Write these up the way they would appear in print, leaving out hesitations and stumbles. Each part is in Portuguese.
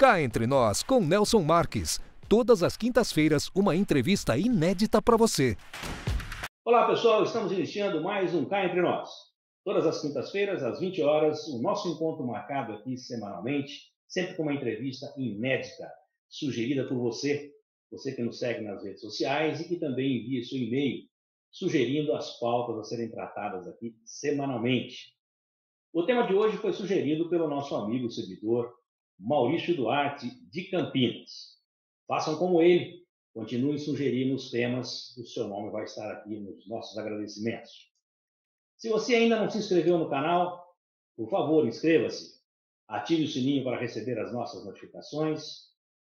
Cá Entre Nós, com Nelson Marques. Todas as quintas-feiras, uma entrevista inédita para você. Olá, pessoal. Estamos iniciando mais um Cá Entre Nós. Todas as quintas-feiras, às 20 horas, o nosso encontro marcado aqui semanalmente, sempre com uma entrevista inédita, sugerida por você que nos segue nas redes sociais e que também envia seu e-mail, sugerindo as pautas a serem tratadas aqui semanalmente. O tema de hoje foi sugerido pelo nosso amigo e seguidor Maurício Duarte, de Campinas. Façam como ele, continuem sugerindo os temas, o seu nome vai estar aqui nos nossos agradecimentos. Se você ainda não se inscreveu no canal, por favor, inscreva-se, ative o sininho para receber as nossas notificações,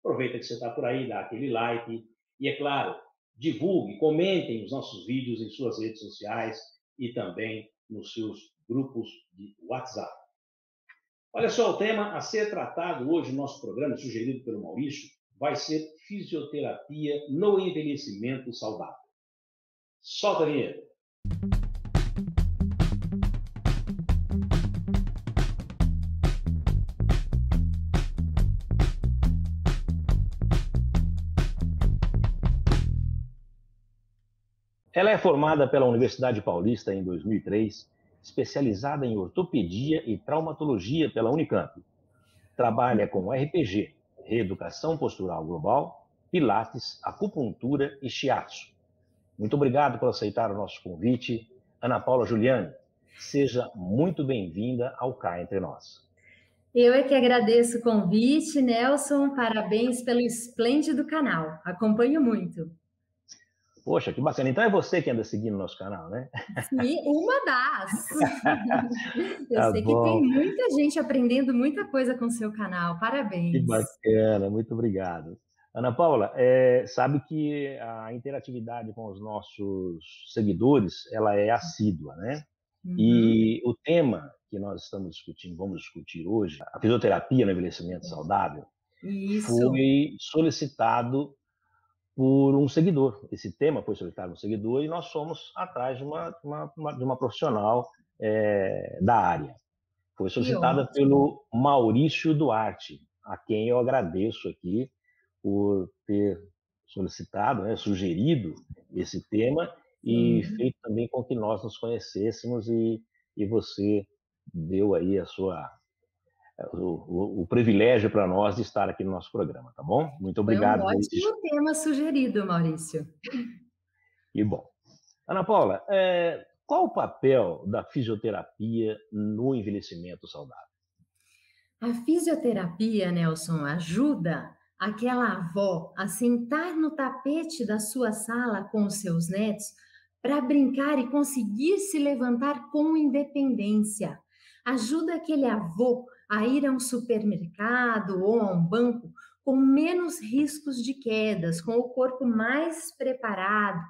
aproveita que você está por aí, dá aquele like e, é claro, divulgue, comentem os nossos vídeos em suas redes sociais e também nos seus grupos de WhatsApp. Olha só, o tema a ser tratado hoje no nosso programa, sugerido pelo Maurício, vai ser fisioterapia no envelhecimento saudável. Solta a vinheta. Ela é formada pela Universidade Paulista em 2003, especializada em ortopedia e traumatologia pela Unicamp. Trabalha com RPG, reeducação postural global, pilates, acupuntura e shiatsu. Muito obrigado por aceitar o nosso convite, Ana Paula Juliani. Seja muito bem-vinda ao Cá Entre Nós. Eu é que agradeço o convite, Nelson. Parabéns pelo esplêndido canal. Acompanho muito. Poxa, que bacana. Então é você que anda seguindo o nosso canal, né? Sim, uma das. Eu sei bom. Que tem muita gente aprendendo muita coisa com o seu canal. Parabéns. Que bacana, muito obrigado. Ana Paula, sabe que a interatividade com os nossos seguidores, ela é assídua, né? Uhum. E o tema que nós estamos discutindo, vamos discutir hoje, a fisioterapia no envelhecimento saudável, foi solicitado por um seguidor. Esse tema foi solicitado por um seguidor e nós fomos atrás de uma profissional da área. Foi solicitada pelo Maurício Duarte, a quem eu agradeço aqui por ter solicitado, sugerido esse tema e feito também com que nós nos conhecêssemos e você deu aí o privilégio para nós de estar aqui no nosso programa, tá bom? Muito obrigado. Foi um ótimo tema sugerido, Maurício. E bom. Ana Paula, qual o papel da fisioterapia no envelhecimento saudável? A fisioterapia, Nelson, ajuda aquela avó a sentar no tapete da sua sala com os seus netos para brincar e conseguir se levantar com independência. Ajuda aquele avô a ir a um supermercado ou a um banco com menos riscos de quedas, com o corpo mais preparado,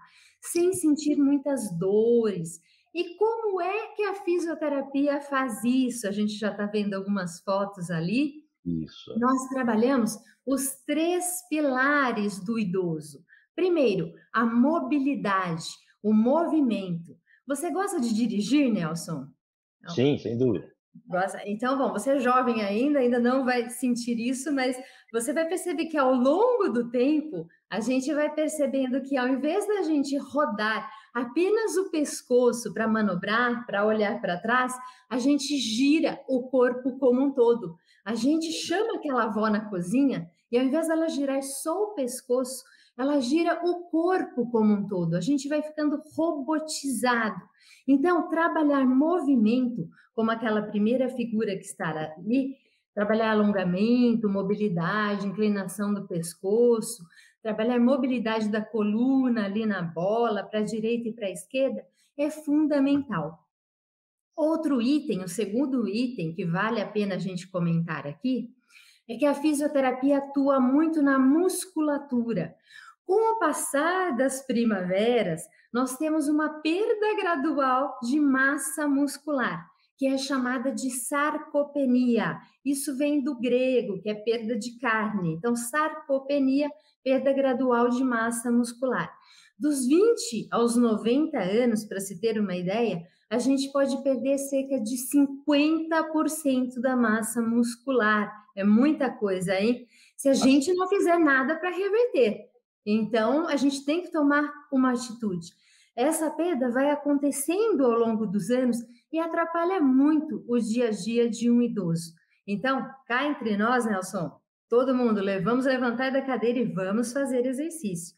sem sentir muitas dores. E como é que a fisioterapia faz isso? A gente já está vendo algumas fotos ali. Isso. Nós trabalhamos os 3 pilares do idoso. Primeiro, a mobilidade, o movimento. Você gosta de dirigir, Nelson? Sim, sem dúvida. Então, bom, você é jovem ainda não vai sentir isso, mas você vai perceber que ao longo do tempo, a gente vai percebendo que ao invés da gente rodar apenas o pescoço para manobrar, para olhar para trás, a gente gira o corpo como um todo. A gente chama aquela avó na cozinha e ao invés dela girar só o pescoço, ela gira o corpo como um todo. A gente vai ficando robotizado. Então, trabalhar movimento, como aquela primeira figura que está ali, trabalhar alongamento, mobilidade, inclinação do pescoço, trabalhar mobilidade da coluna ali na bola, para a direita e para a esquerda, é fundamental. Outro item, o segundo item que vale a pena a gente comentar aqui, é que a fisioterapia atua muito na musculatura. Com o passar das primaveras, nós temos uma perda gradual de massa muscular. que é chamada de sarcopenia. Isso vem do grego, que é perda de carne. Então, sarcopenia, perda gradual de massa muscular. Dos 20 aos 90 anos, para se ter uma ideia, a gente pode perder cerca de 50% da massa muscular. É muita coisa, hein? Se a gente não fizer nada para reverter. Então, a gente tem que tomar uma atitude. Essa perda vai acontecendo ao longo dos anos e atrapalha muito o dia a dia de um idoso. Então, cá entre nós, Nelson, todo mundo, vamos levantar da cadeira e vamos fazer exercício.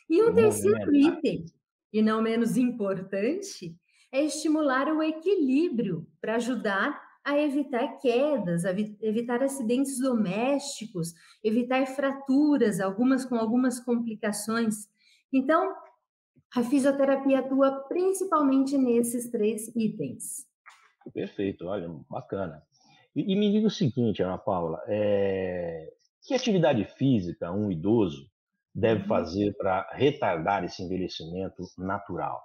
E um terceiro item, e não menos importante, é estimular o equilíbrio para ajudar a evitar quedas, a evitar acidentes domésticos, evitar fraturas, algumas com algumas complicações. Então, a fisioterapia atua principalmente nesses 3 itens. Perfeito, olha, bacana. E me diga o seguinte, Ana Paula, que atividade física um idoso deve fazer para retardar esse envelhecimento natural?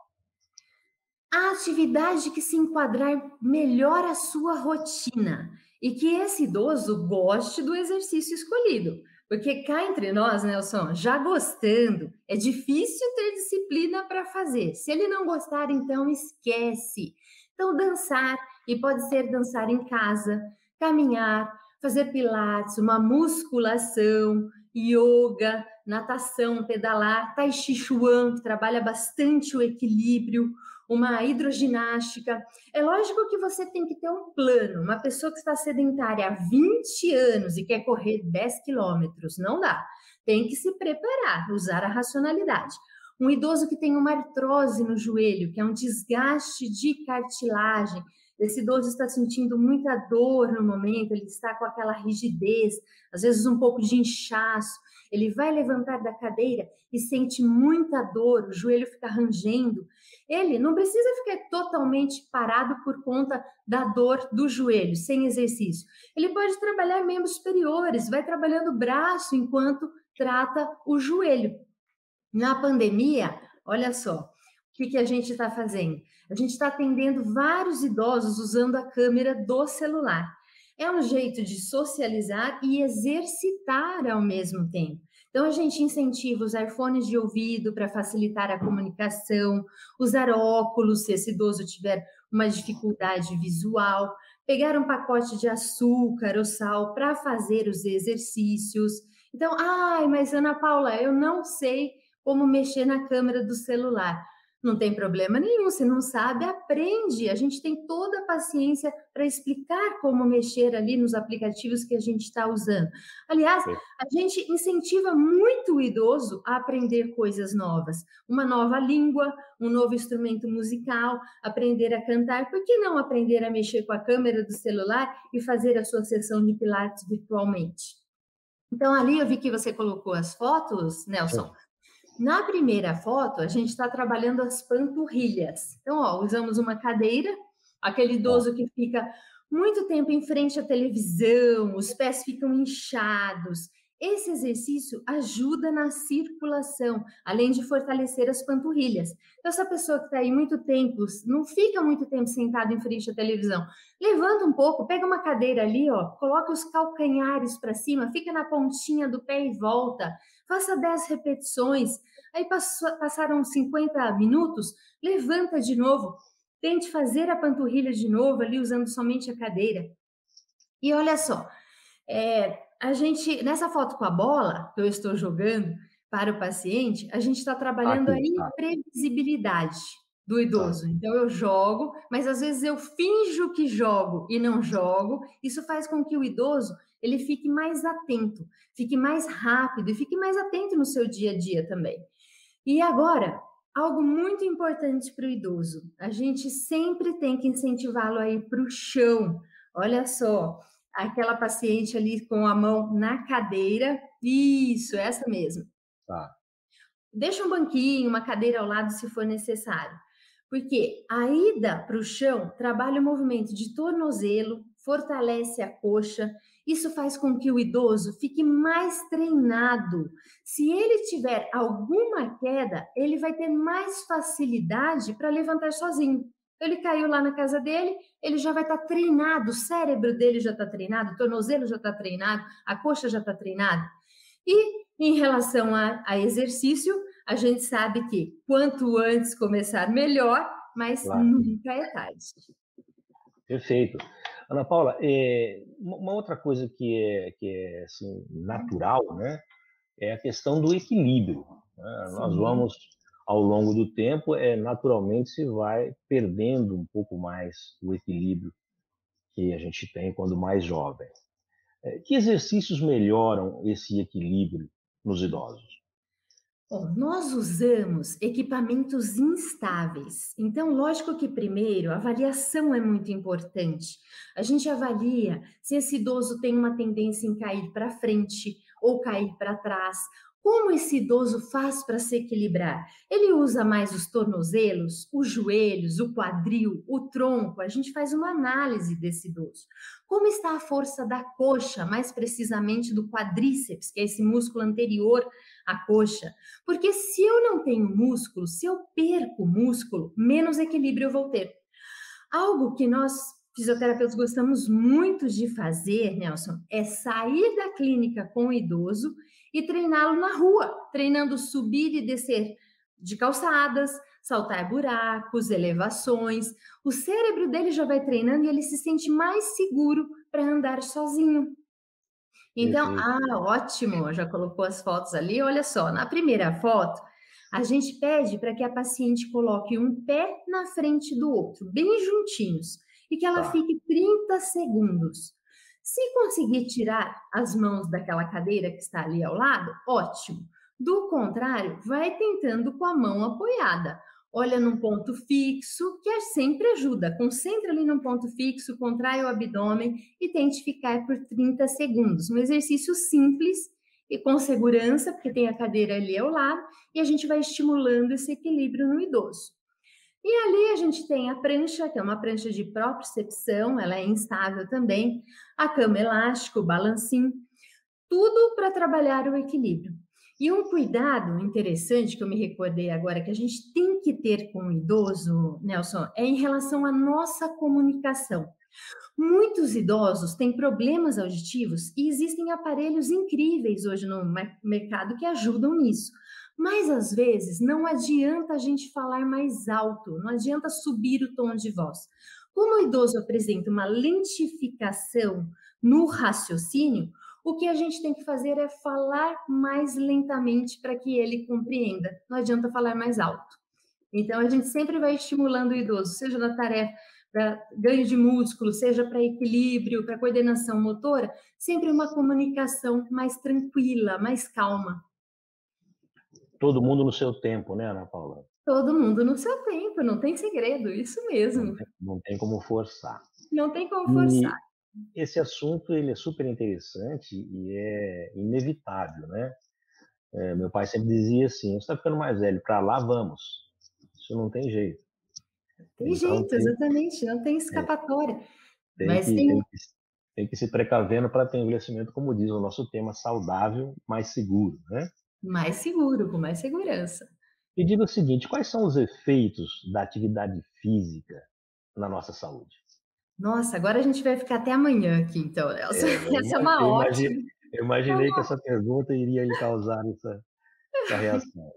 A atividade que se enquadrar melhor a sua rotina e que esse idoso goste do exercício escolhido. Porque cá entre nós, Nelson, já gostando, é difícil ter disciplina para fazer. Se ele não gostar, então esquece. Então, dançar, e pode ser dançar em casa, caminhar, fazer pilates, uma musculação, yoga, natação, pedalar, tai chi chuan, que trabalha bastante o equilíbrio, uma hidroginástica. É lógico que você tem que ter um plano. Uma pessoa que está sedentária há 20 anos e quer correr 10 quilômetros, não dá. Tem que se preparar, usar a racionalidade. Um idoso que tem uma artrose no joelho, que é um desgaste de cartilagem, esse idoso está sentindo muita dor no momento, ele está com aquela rigidez, às vezes um pouco de inchaço, ele vai levantar da cadeira e sente muita dor, o joelho fica rangendo. Ele não precisa ficar totalmente parado por conta da dor do joelho, sem exercício. Ele pode trabalhar membros superiores, vai trabalhando o braço enquanto trata o joelho. Na pandemia, olha só, o que a gente está fazendo? A gente está atendendo vários idosos usando a câmera do celular. É um jeito de socializar e exercitar ao mesmo tempo. Então, a gente incentiva usar fones de ouvido para facilitar a comunicação, usar óculos se esse idoso tiver uma dificuldade visual, pegar um pacote de açúcar ou sal para fazer os exercícios. Então, mas Ana Paula, eu não sei como mexer na câmera do celular. Não tem problema nenhum, se não sabe, aprende. A gente tem toda a paciência para explicar como mexer ali nos aplicativos que a gente está usando. Aliás, a gente incentiva muito o idoso a aprender coisas novas. Uma nova língua, um novo instrumento musical, aprender a cantar. Por que não aprender a mexer com a câmera do celular e fazer a sua sessão de pilates virtualmente? Então, ali eu vi que você colocou as fotos, Nelson. Na primeira foto, a gente está trabalhando as panturrilhas. Então, usamos uma cadeira, aquele idoso que fica muito tempo em frente à televisão, os pés ficam inchados. Esse exercício ajuda na circulação, além de fortalecer as panturrilhas. Então, essa pessoa que está aí muito tempo, não fica muito tempo sentado em frente à televisão, levanta um pouco, pega uma cadeira ali, coloca os calcanhares para cima, fica na pontinha do pé e volta. Faça 10 repetições, aí passaram 50 minutos, levanta de novo, tente fazer a panturrilha de novo ali, usando somente a cadeira. E olha só, a gente, nessa foto com a bola que eu estou jogando para o paciente, a gente está trabalhando a imprevisibilidade do idoso. Então, eu jogo, mas às vezes eu finjo que jogo e não jogo. Isso faz com que o idoso ele fique mais atento, fique mais rápido e fique mais atento no seu dia a dia também. E agora, algo muito importante para o idoso, a gente sempre tem que incentivá-lo a ir para o chão. Olha só, aquela paciente ali com a mão na cadeira, isso, essa mesmo. Deixa um banquinho, uma cadeira ao lado se for necessário. Porque a ida para o chão trabalha o movimento de tornozelo, fortalece a coxa. Isso faz com que o idoso fique mais treinado. Se ele tiver alguma queda, ele vai ter mais facilidade para levantar sozinho. Ele caiu lá na casa dele, ele já vai estar treinado, o cérebro dele já está treinado, o tornozelo já está treinado, a coxa já está treinada. E em relação a exercício, a gente sabe que quanto antes começar, melhor, mas Claro. nunca é tarde. Perfeito. Ana Paula, uma outra coisa que é assim, natural, né, é a questão do equilíbrio, né? Nós Sim. vamos, ao longo do tempo, naturalmente se vai perdendo um pouco mais o equilíbrio que a gente tem quando mais jovem. Que exercícios melhoram esse equilíbrio nos idosos? Bom, nós usamos equipamentos instáveis. Então, lógico que primeiro a avaliação é muito importante. A gente avalia se esse idoso tem uma tendência em cair para frente ou cair para trás. Como esse idoso faz para se equilibrar? Ele usa mais os tornozelos, os joelhos, o quadril, o tronco? A gente faz uma análise desse idoso. Como está a força da coxa, mais precisamente do quadríceps, que é esse músculo anterior à coxa? Porque se eu não tenho músculo, se eu perco músculo, menos equilíbrio eu vou ter. Algo que nós fisioterapeutas gostamos muito de fazer, Nelson, é sair da clínica com o idoso e treiná-lo na rua, treinando subir e descer de calçadas, saltar buracos, elevações. O cérebro dele já vai treinando e ele se sente mais seguro para andar sozinho. Então, Perfeito. ótimo, já colocou as fotos ali. Olha só, na primeira foto, a gente pede para que a paciente coloque um pé na frente do outro, bem juntinhos, e que ela Tá. fique 30 segundos. Se conseguir tirar as mãos daquela cadeira que está ali ao lado, ótimo. Do contrário, vai tentando com a mão apoiada. Olha num ponto fixo, que sempre ajuda. Concentra ali num ponto fixo, contrai o abdômen e tente ficar por 30 segundos. Um exercício simples e com segurança, porque tem a cadeira ali ao lado, e a gente vai estimulando esse equilíbrio no idoso. E ali a gente tem a prancha, que é uma prancha de propriocepção, ela é instável também, a cama elástica, o balancinho, tudo para trabalhar o equilíbrio. E um cuidado interessante que eu me recordei agora, que a gente tem que ter com o idoso, Nelson, é em relação à nossa comunicação. Muitos idosos têm problemas auditivos e existem aparelhos incríveis hoje no mercado que ajudam nisso. Mas às vezes não adianta a gente falar mais alto, não adianta subir o tom de voz. Como o idoso apresenta uma lentificação no raciocínio, o que a gente tem que fazer é falar mais lentamente para que ele compreenda. Não adianta falar mais alto. Então, a gente sempre vai estimulando o idoso, seja na tarefa para ganho de músculo, seja para equilíbrio, para coordenação motora, sempre uma comunicação mais tranquila, mais calma. Todo mundo no seu tempo, né, Ana Paula? Todo mundo no seu tempo, não tem segredo, isso mesmo. Não tem como forçar. Não tem como forçar. E esse assunto ele é super interessante e é inevitável, né? Meu pai sempre dizia assim: você está ficando mais velho, para lá vamos. Isso não tem jeito. Tem Então jeito, exatamente, não tem é, escapatória. tem Mas que, tem tem que, tem que se precavendo para ter um envelhecimento, como diz o nosso tema, saudável, mais seguro, né? mais seguro, com mais segurança. E diga o seguinte: quais são os efeitos da atividade física na nossa saúde? Nossa, agora a gente vai ficar até amanhã aqui, então, Nelson. Eu Essa é uma ótima. imaginei que essa pergunta iria lhe causar essa reação.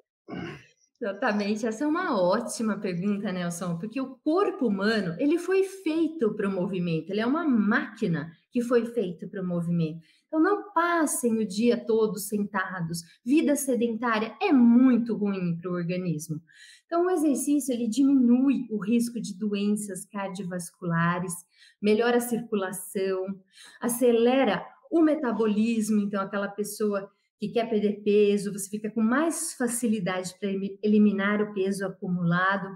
Exatamente, essa é uma ótima pergunta, Nelson, porque o corpo humano, ele foi feito para o movimento, ele é uma máquina que foi feita para o movimento. Então, não passem o dia todo sentados. Vida sedentária é muito ruim para o organismo. Então, o exercício, ele diminui o risco de doenças cardiovasculares, melhora a circulação, acelera o metabolismo, então aquela pessoa que quer perder peso, você fica com mais facilidade para eliminar o peso acumulado.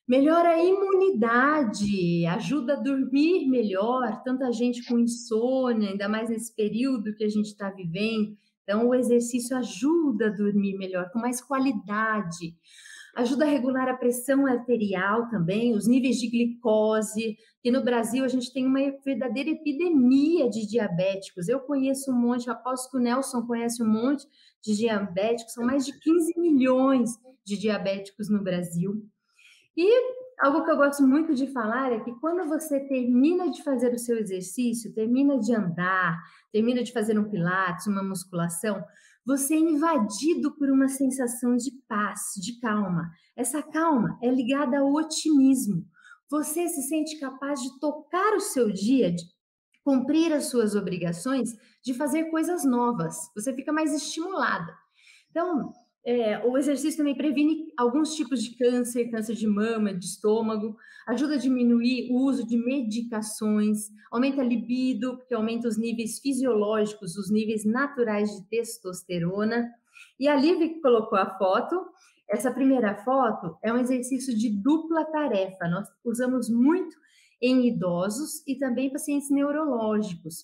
Melhora a imunidade, ajuda a dormir melhor, tanta gente com insônia, ainda mais nesse período que a gente está vivendo. Então, o exercício ajuda a dormir melhor, com mais qualidade. Ajuda a regular a pressão arterial também, os níveis de glicose, que no Brasil a gente tem uma verdadeira epidemia de diabéticos. Eu conheço um monte, aposto que o Nelson conhece um monte de diabéticos, são mais de 15 milhões de diabéticos no Brasil. E algo que eu gosto muito de falar é que quando você termina de fazer o seu exercício, termina de andar, termina de fazer um pilates, uma musculação, você é invadido por uma sensação de paz, de calma. Essa calma é ligada ao otimismo. Você se sente capaz de tocar o seu dia, de cumprir as suas obrigações, de fazer coisas novas. Você fica mais estimulada. Então, o exercício também previne alguns tipos de câncer, câncer de mama, de estômago, ajuda a diminuir o uso de medicações, aumenta a libido, porque aumenta os níveis fisiológicos, os níveis naturais de testosterona. E a Lívia que colocou a foto, essa primeira foto é um exercício de dupla tarefa. Nós usamos muito em idosos e também pacientes neurológicos.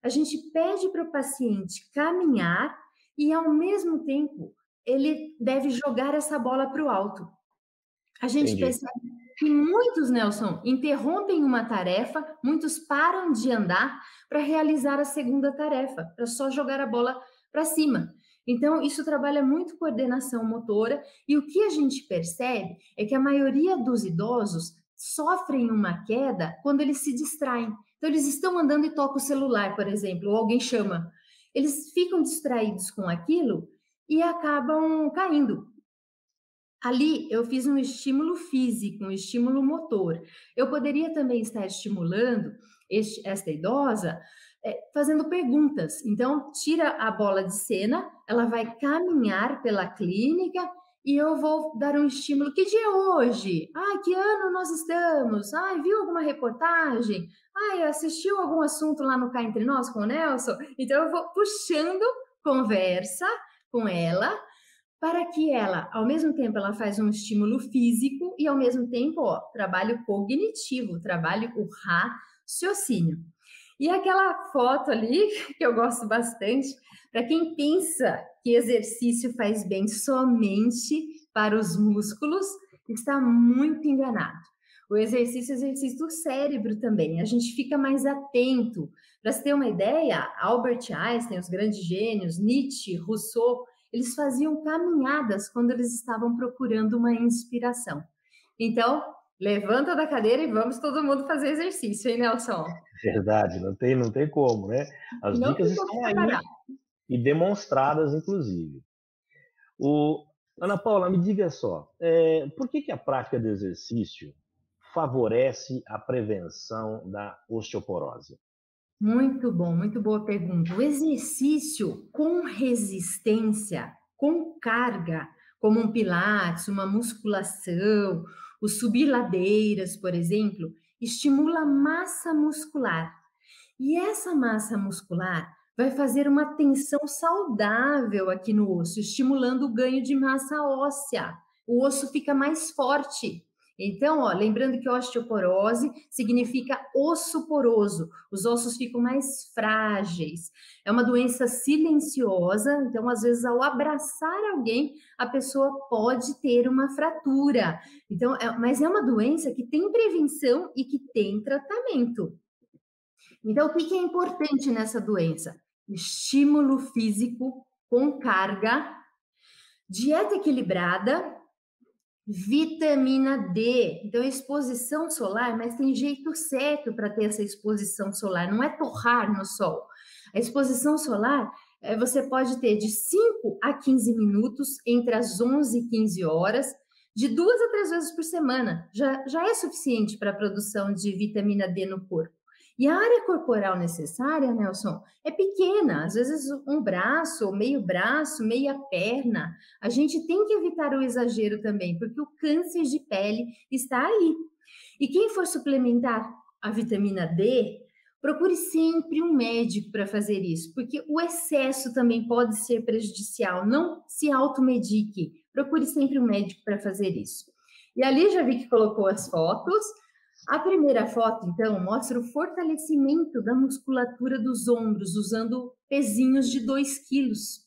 A gente pede para o paciente caminhar e, ao mesmo tempo, ele deve jogar essa bola para o alto. A gente percebe que muitos, Nelson, interrompem uma tarefa, muitos param de andar para realizar a segunda tarefa, para só jogar a bola para cima. Então, isso trabalha muito coordenação motora, e o que a gente percebe é que a maioria dos idosos sofrem uma queda quando eles se distraem. Então, eles estão andando e tocam o celular, por exemplo, ou alguém chama. Eles ficam distraídos com aquilo e acabam caindo. Ali eu fiz um estímulo físico, um estímulo motor. Eu poderia também estar estimulando esta idosa fazendo perguntas. Então, tira a bola de cena, ela vai caminhar pela clínica e eu vou dar um estímulo. Que dia é hoje? Ah, que ano nós estamos? Ah, viu alguma reportagem? Ah, assistiu algum assunto lá no Cá Entre Nós com o Nelson? Então, eu vou puxando conversa com ela, para que ela, ao mesmo tempo, ela faz um estímulo físico e, ao mesmo tempo, trabalho cognitivo, trabalho o raciocínio. E aquela foto ali, que eu gosto bastante, para quem pensa que exercício faz bem somente para os músculos, está muito enganado. O exercício é exercício do cérebro também, a gente fica mais atento. Para você ter uma ideia, Albert Einstein, os grandes gênios, Nietzsche, Rousseau, eles faziam caminhadas quando eles estavam procurando uma inspiração. Então, levanta da cadeira e vamos todo mundo fazer exercício, hein, Nelson? Verdade, não tem como, né? As Não dicas tem como estão aí separar. e demonstradas, inclusive. Ana Paula, me diga só, por que a prática de exercício favorece a prevenção da osteoporose? Muito bom, muito boa pergunta. O exercício com resistência, com carga, como um pilates, uma musculação, o subir ladeiras, por exemplo, estimula a massa muscular. E essa massa muscular vai fazer uma tensão saudável aqui no osso, estimulando o ganho de massa óssea. O osso fica mais forte. Então, lembrando que osteoporose significa osso poroso. Os ossos ficam mais frágeis. É uma doença silenciosa, então, às vezes, ao abraçar alguém, a pessoa pode ter uma fratura. Então, mas é uma doença que tem prevenção e que tem tratamento. Então, o que é importante nessa doença? Estímulo físico com carga, dieta equilibrada, vitamina D. Então, exposição solar, mas tem jeito certo para ter essa exposição solar, não é torrar no sol. A exposição solar, você pode ter de 5 a 15 minutos, entre as 11 e 15 horas, de 2 a 3 vezes por semana. Já é suficiente para a produção de vitamina D no corpo. E a área corporal necessária, Nelson, é pequena, às vezes um braço, meia perna. A gente tem que evitar o exagero também, porque o câncer de pele está aí. E quem for suplementar a vitamina D, procure sempre um médico para fazer isso, porque o excesso também pode ser prejudicial. Não se automedique, procure sempre um médico para fazer isso. E ali já vi que colocou as fotos. A primeira foto, então, mostra o fortalecimento da musculatura dos ombros, usando pezinhos de 2 quilos.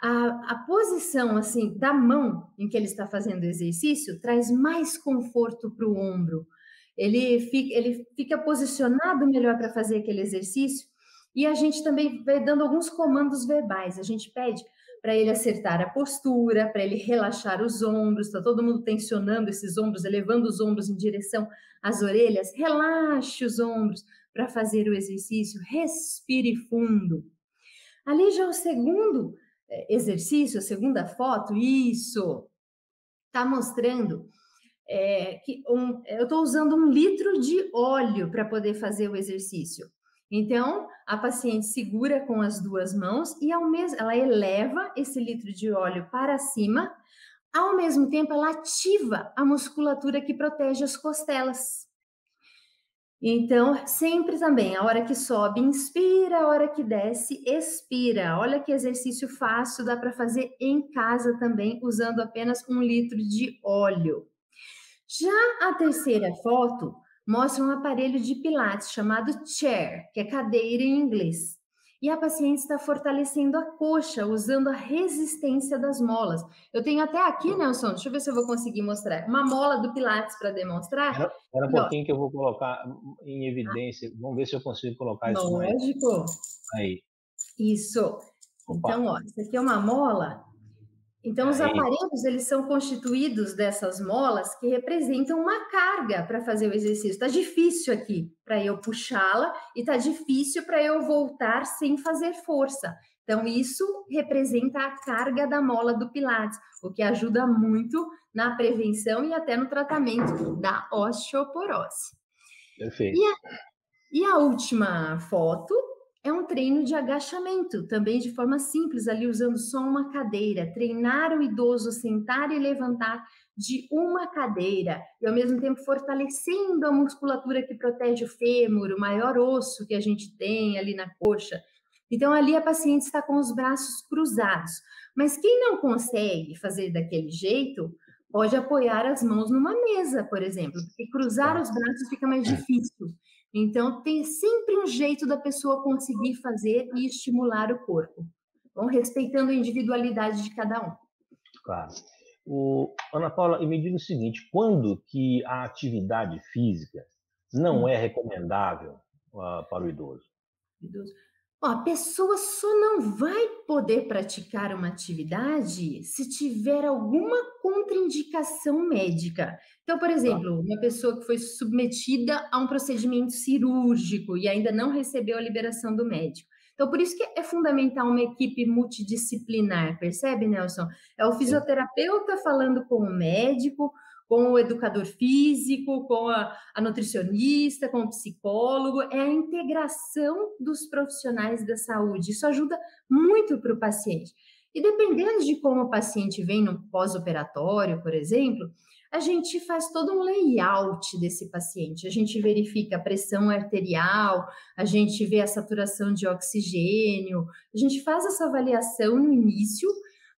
A posição, assim, da mão em que ele está fazendo o exercício traz mais conforto para o ombro. Ele fica posicionado melhor para fazer aquele exercício e a gente também vai dando alguns comandos verbais. A gente pede para ele acertar a postura, para ele relaxar os ombros. Está todo mundo tensionando esses ombros, elevando os ombros em direção às orelhas. Relaxe os ombros para fazer o exercício. Respire fundo. Ali já o segundo exercício, a segunda foto, isso, está mostrando que eu estou usando 1 litro de óleo para poder fazer o exercício. Então, a paciente segura com as 2 mãos e ela eleva esse litro de óleo para cima, ao mesmo tempo ela ativa a musculatura que protege as costelas. Então, sempre também, a hora que sobe, inspira, a hora que desce, expira. Olha que exercício fácil, dá para fazer em casa também, usando apenas 1 litro de óleo. Já a terceira foto mostra um aparelho de pilates chamado chair, que é cadeira em inglês. E a paciente está fortalecendo a coxa, usando a resistência das molas. Eu tenho até aqui, Nelson, deixa eu ver se eu vou conseguir mostrar, uma mola do pilates para demonstrar. Espera um pouquinho que eu vou colocar em evidência. Vamos ver se eu consigo colocar isso mais. Lógico. Aí. Isso. Opa. Então, ó, isso aqui é uma mola. Então, os aparelhos, eles são constituídos dessas molas que representam uma carga para fazer o exercício. Está difícil aqui para eu puxá-la e está difícil para eu voltar sem fazer força. Então, isso representa a carga da mola do Pilates, o que ajuda muito na prevenção e até no tratamento da osteoporose. Perfeito. E a última foto é um treino de agachamento, também de forma simples, ali usando só uma cadeira. Treinar o idoso sentar e levantar de uma cadeira e, ao mesmo tempo, fortalecendo a musculatura que protege o fêmur, o maior osso que a gente tem ali na coxa. Então, ali a paciente está com os braços cruzados. Mas quem não consegue fazer daquele jeito, pode apoiar as mãos numa mesa, por exemplo, porque cruzar os braços fica mais difícil. Então, tem sempre um jeito da pessoa conseguir fazer e estimular o corpo. Bom, respeitando a individualidade de cada um. Claro. Ana Paula, e me diga o seguinte, quando que a atividade física não é recomendável para o idoso? Ó, a pessoa só não vai poder praticar uma atividade se tiver alguma contraindicação médica. Então, por exemplo, uma pessoa que foi submetida a um procedimento cirúrgico e ainda não recebeu a liberação do médico. Então, por isso que é fundamental uma equipe multidisciplinar, percebe, Nelson? É o fisioterapeuta falando com o médico, com o educador físico, com a nutricionista, com o psicólogo, é a integração dos profissionais da saúde. Isso ajuda muito para o paciente. E dependendo de como o paciente vem no pós-operatório, por exemplo, a gente faz todo um layout desse paciente. A gente verifica a pressão arterial, a gente vê a saturação de oxigênio, a gente faz essa avaliação no início.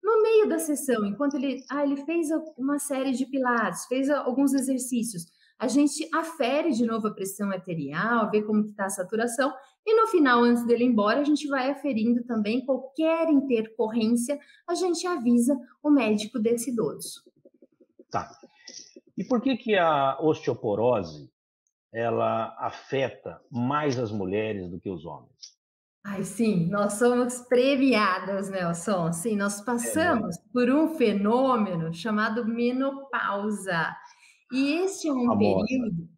No meio da sessão, enquanto ele fez uma série de pilates, fez alguns exercícios, a gente afere de novo a pressão arterial, vê como está a saturação, e no final, antes dele ir embora, a gente vai aferindo também qualquer intercorrência, a gente avisa o médico desse idoso. Tá. E por que a osteoporose, ela afeta mais as mulheres do que os homens? Ai, sim, nós somos premiadas, Nelson. Sim, nós passamos por um fenômeno chamado menopausa. E esse é um período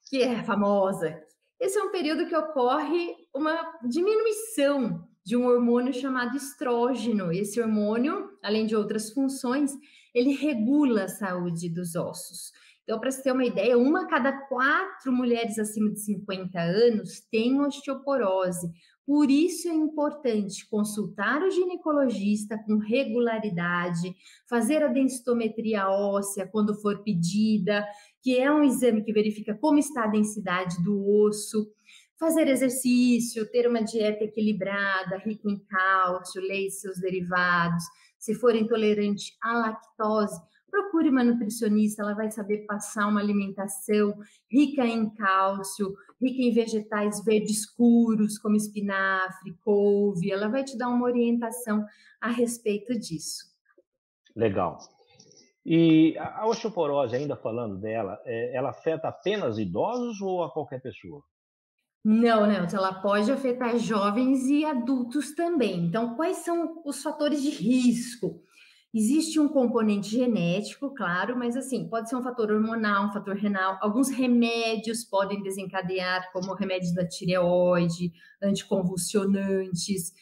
que é famosa. Esse é um período que ocorre uma diminuição de um hormônio chamado estrógeno. Esse hormônio, além de outras funções, ele regula a saúde dos ossos. Então, para você ter uma ideia, 1 a cada 4 mulheres acima de 50 anos tem osteoporose. Por isso é importante consultar o ginecologista com regularidade, fazer a densitometria óssea quando for pedida, que é um exame que verifica como está a densidade do osso, fazer exercício, ter uma dieta equilibrada, rica em cálcio, leite e seus derivados. Se for intolerante à lactose, procure uma nutricionista, ela vai saber passar uma alimentação rica em cálcio, rica em vegetais verdes escuros, como espinafre, couve, ela vai te dar uma orientação a respeito disso. Legal. E a osteoporose, ainda falando dela, ela afeta apenas idosos ou a qualquer pessoa? Não, não, ela pode afetar jovens e adultos também. Então, quais são os fatores de risco? Existe um componente genético, claro, mas assim, pode ser um fator hormonal, um fator renal. Alguns remédios podem desencadear, como remédios da tireoide, anticonvulsionantes,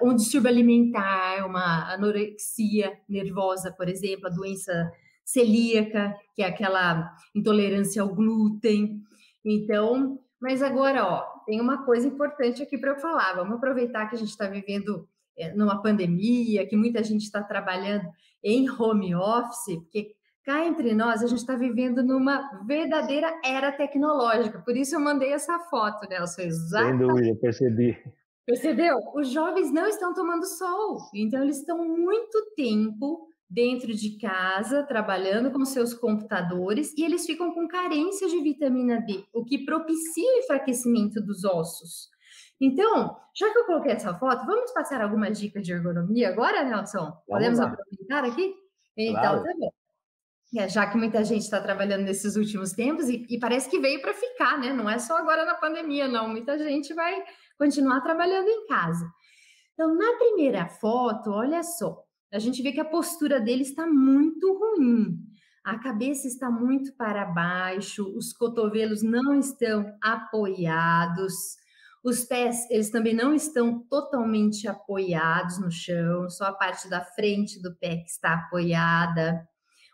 um distúrbio alimentar, uma anorexia nervosa, por exemplo, a doença celíaca, que é aquela intolerância ao glúten. Então, mas agora, ó, tem uma coisa importante aqui para eu falar. Vamos aproveitar que a gente está vivendo numa pandemia, que muita gente está trabalhando em home office, porque cá entre nós a gente está vivendo numa verdadeira era tecnológica. Por isso eu mandei essa foto, Nelson, Sem dúvida, percebi. percebeu? Os jovens não estão tomando sol, então eles estão muito tempo dentro de casa, trabalhando com seus computadores, e eles ficam com carência de vitamina D, o que propicia o enfraquecimento dos ossos. Então, já que eu coloquei essa foto, vamos passar algumas dicas de ergonomia agora, Nelson? Vamos Podemos lá. aproveitar aqui? Então, Claro. tá bom. Já que muita gente está trabalhando nesses últimos tempos, e parece que veio para ficar, né? Não é só agora na pandemia, não. Muita gente vai continuar trabalhando em casa. Então, na primeira foto, olha só, a gente vê que a postura dele está muito ruim. A cabeça está muito para baixo, os cotovelos não estão apoiados, os pés, eles também não estão totalmente apoiados no chão, só a parte da frente do pé que está apoiada.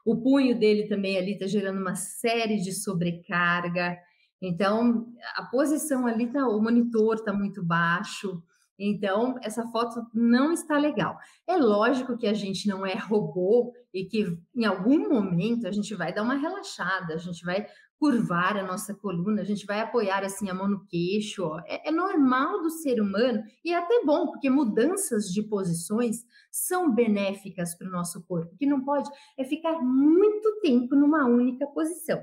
O punho dele também ali está gerando uma série de sobrecarga. Então, a posição ali tá, o monitor está muito baixo. Então, essa foto não está legal. É lógico que a gente não é robô e que em algum momento a gente vai dar uma relaxada, a gente vai curvar a nossa coluna, a gente vai apoiar assim a mão no queixo. Ó. É normal do ser humano e é até bom, porque mudanças de posições são benéficas para o nosso corpo. O que não pode é ficar muito tempo numa única posição.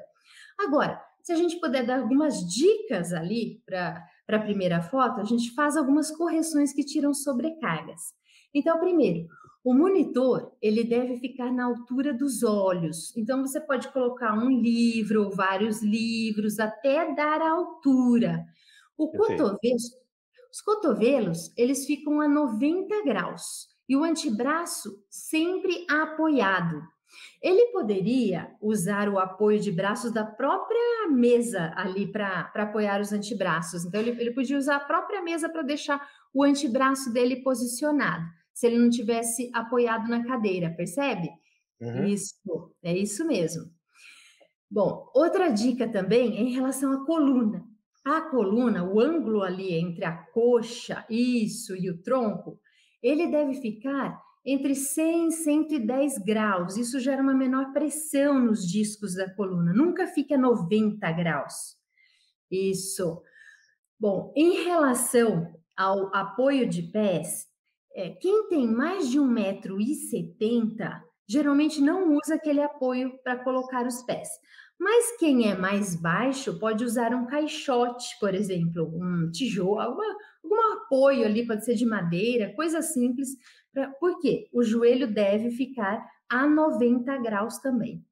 Agora, se a gente puder dar algumas dicas ali para a primeira foto, a gente faz algumas correções que tiram sobrecargas. Então, primeiro, o monitor, ele deve ficar na altura dos olhos. Então, você pode colocar um livro ou vários livros até dar a altura. Os cotovelos, eles ficam a 90 graus e o antebraço sempre apoiado. Ele poderia usar o apoio de braços da própria mesa ali para apoiar os antebraços. Então, ele podia usar a própria mesa para deixar o antebraço dele posicionado, se ele não tivesse apoiado na cadeira, percebe? Uhum. Isso, é isso mesmo. Bom, outra dica também é em relação à coluna. A coluna, o ângulo ali entre a coxa, isso, e o tronco, ele deve ficar entre 100 e 110 graus. Isso gera uma menor pressão nos discos da coluna. Nunca fica 90 graus. Isso. Bom, em relação ao apoio de pés, quem tem mais de 1,70 m geralmente não usa aquele apoio para colocar os pés. Mas quem é mais baixo pode usar um caixote, por exemplo, um tijolo, algum apoio ali, pode ser de madeira, coisa simples. Por quê? O joelho deve ficar a 90 graus também.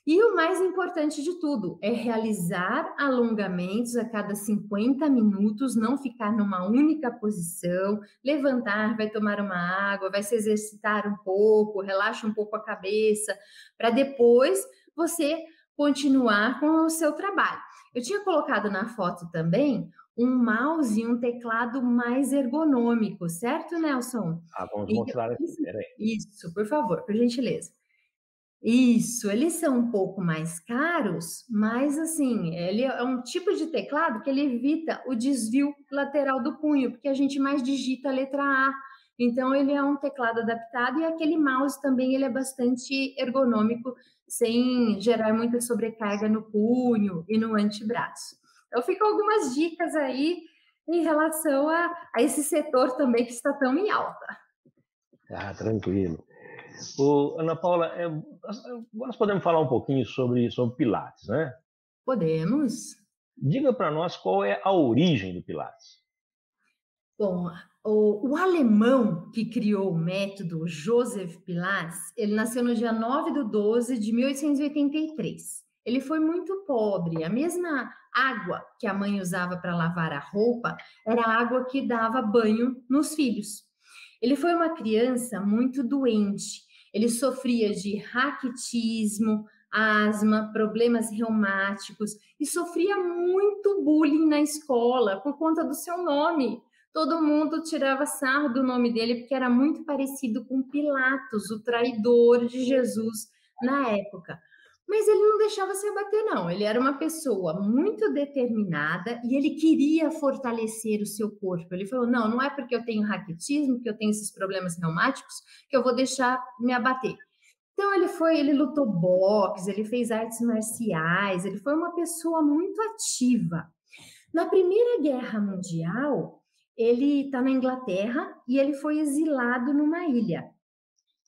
E o mais importante de tudo é realizar alongamentos a cada 50 minutos, não ficar numa única posição, levantar, vai tomar uma água, vai se exercitar um pouco, relaxa um pouco a cabeça, para depois você continuar com o seu trabalho. Eu tinha colocado na foto também um mouse e um teclado mais ergonômico, certo, Nelson? Vamos Então, mostrar aqui, peraí. isso, por favor, por gentileza. Isso, eles são um pouco mais caros, mas assim, ele é um tipo de teclado que ele evita o desvio lateral do punho, porque a gente mais digita a letra A. Então, ele é um teclado adaptado e aquele mouse também ele é bastante ergonômico, sem gerar muita sobrecarga no punho e no antebraço. Então, ficam algumas dicas aí em relação a esse setor também que está tão em alta. Tranquilo. Ana Paula, nós podemos falar um pouquinho sobre Pilates, né? Podemos. Diga para nós qual é a origem do Pilates. Bom, o alemão que criou o método, Joseph Pilates, ele nasceu no dia 9 de 12 de 1883. ele foi muito pobre. A mesma água que a mãe usava para lavar a roupa era a água que dava banho nos filhos. Ele foi uma criança muito doente. Ele sofria de raquitismo, asma, problemas reumáticos e sofria muito bullying na escola por conta do seu nome. Todo mundo tirava sarro do nome dele porque era muito parecido com Pilatos, o traidor de Jesus na época. Mas ele não deixava se abater, não. Ele era uma pessoa muito determinada e ele queria fortalecer o seu corpo. Ele falou: não, não é porque eu tenho raquitismo, que eu tenho esses problemas reumáticos, que eu vou deixar me abater. Então ele lutou boxe, ele fez artes marciais, ele foi uma pessoa muito ativa. Na Primeira Guerra Mundial, ele está na Inglaterra e ele foi exilado numa ilha.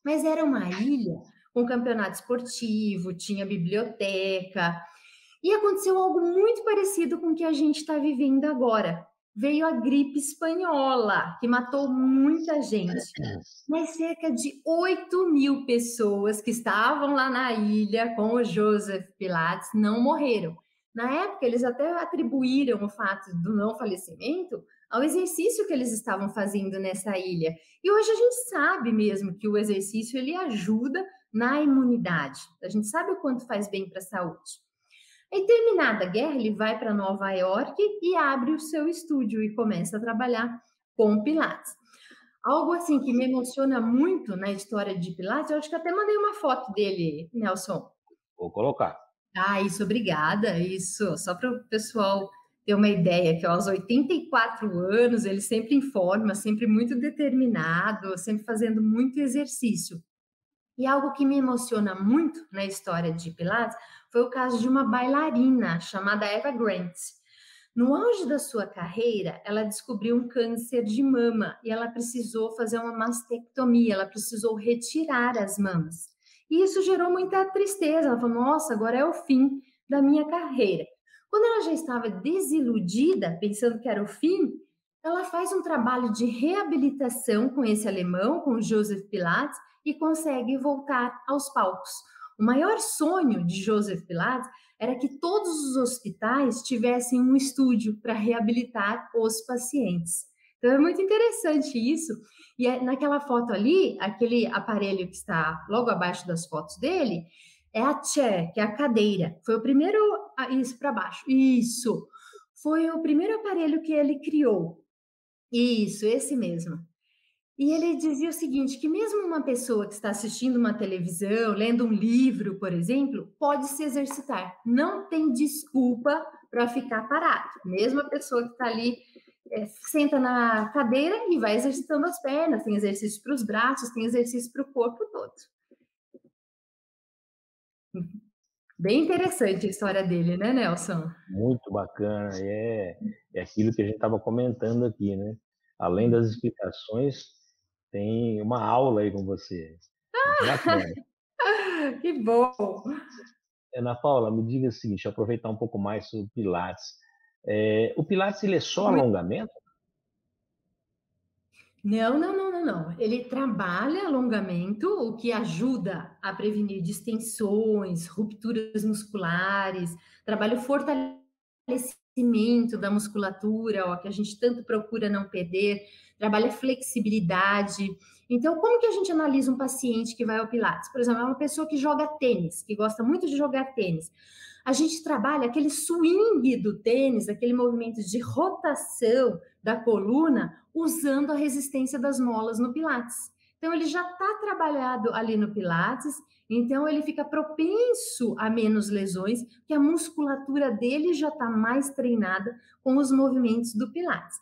Mas era uma ilha com campeonato esportivo, tinha biblioteca, e aconteceu algo muito parecido com o que a gente está vivendo agora. Veio a gripe espanhola, que matou muita gente. Mas cerca de 8.000 pessoas que estavam lá na ilha com o Joseph Pilates não morreram. Na época, eles até atribuíram o fato do não falecimento ao exercício que eles estavam fazendo nessa ilha. E hoje a gente sabe mesmo que o exercício ele ajuda na imunidade. A gente sabe o quanto faz bem para a saúde. Aí, terminada a guerra, ele vai para Nova York e abre o seu estúdio e começa a trabalhar com Pilates. Algo assim que me emociona muito na história de Pilates, eu acho que até mandei uma foto dele, Nelson. Vou colocar. Ah, isso, obrigada. Isso, só para o pessoal ter uma ideia, que aos 84 anos ele sempre em forma, sempre muito determinado, sempre fazendo muito exercício. E algo que me emociona muito na história de Pilates foi o caso de uma bailarina chamada Eva Grant. No auge da sua carreira, ela descobriu um câncer de mama e ela precisou fazer uma mastectomia, ela precisou retirar as mamas. E isso gerou muita tristeza. Ela falou: nossa, agora é o fim da minha carreira. Quando ela já estava desiludida, pensando que era o fim, ela faz um trabalho de reabilitação com esse alemão, com o Joseph Pilates, e consegue voltar aos palcos. O maior sonho de Joseph Pilates era que todos os hospitais tivessem um estúdio para reabilitar os pacientes. Então é muito interessante isso. E naquela foto ali, aquele aparelho que está logo abaixo das fotos dele, é a chair, que é a cadeira. Foi o primeiro, isso para baixo, isso. Foi o primeiro aparelho que ele criou. Isso, esse mesmo. E ele dizia o seguinte, que mesmo uma pessoa que está assistindo uma televisão, lendo um livro, por exemplo, pode se exercitar. Não tem desculpa para ficar parado. Mesmo a pessoa que está ali, senta na cadeira e vai exercitando as pernas, tem exercício para os braços, tem exercício para o corpo todo. Bem interessante a história dele, né, Nelson? Muito bacana. É aquilo que a gente estava comentando aqui, né? Além das explicações, tem uma aula aí com você. Bacana. Que bom! Ana Paula, me diga o seguinte, deixa eu aproveitar um pouco mais sobre o Pilates. O Pilates, ele é só alongamento? Não. Ele trabalha alongamento, o que ajuda a prevenir distensões, rupturas musculares, trabalha o fortalecimento da musculatura, ó, que a gente tanto procura não perder, trabalha flexibilidade. Então, como que a gente analisa um paciente que vai ao Pilates? Por exemplo, é uma pessoa que joga tênis, que gosta muito de jogar tênis. A gente trabalha aquele swing do tênis, aquele movimento de rotação da coluna, usando a resistência das molas no Pilates. Então, ele já está trabalhado ali no Pilates, então ele fica propenso a menos lesões, porque a musculatura dele já está mais treinada com os movimentos do Pilates.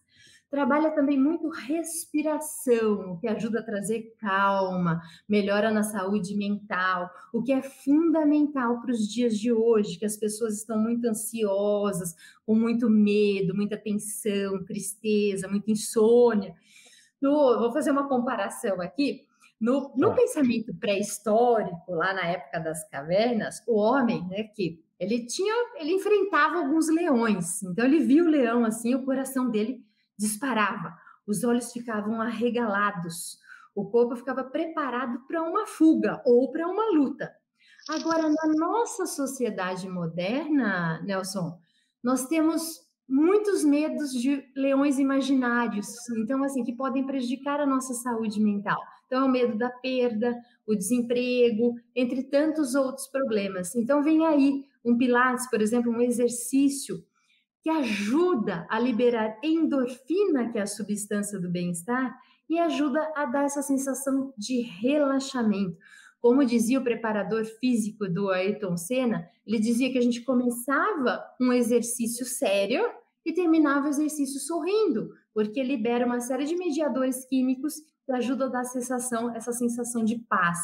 Trabalha também muito respiração, o que ajuda a trazer calma, melhora na saúde mental, o que é fundamental para os dias de hoje, que as pessoas estão muito ansiosas, com muito medo, muita tensão, tristeza, muita insônia. Vou fazer uma comparação aqui. No pensamento pré-histórico, lá na época das cavernas, o homem, né, que ele enfrentava alguns leões, então ele viu o leão assim, o coração dele disparava, os olhos ficavam arregalados, o corpo ficava preparado para uma fuga ou para uma luta. Agora, na nossa sociedade moderna, Nelson, nós temos muitos medos de leões imaginários, então, assim, que podem prejudicar a nossa saúde mental. Então, é o medo da perda, o desemprego, entre tantos outros problemas. Então, vem aí um Pilates, por exemplo, um exercício que ajuda a liberar endorfina, que é a substância do bem-estar, e ajuda a dar essa sensação de relaxamento. Como dizia o preparador físico do Ayrton Senna, ele dizia que a gente começava um exercício sério e terminava o exercício sorrindo, porque libera uma série de mediadores químicos que ajudam a dar essa sensação de paz.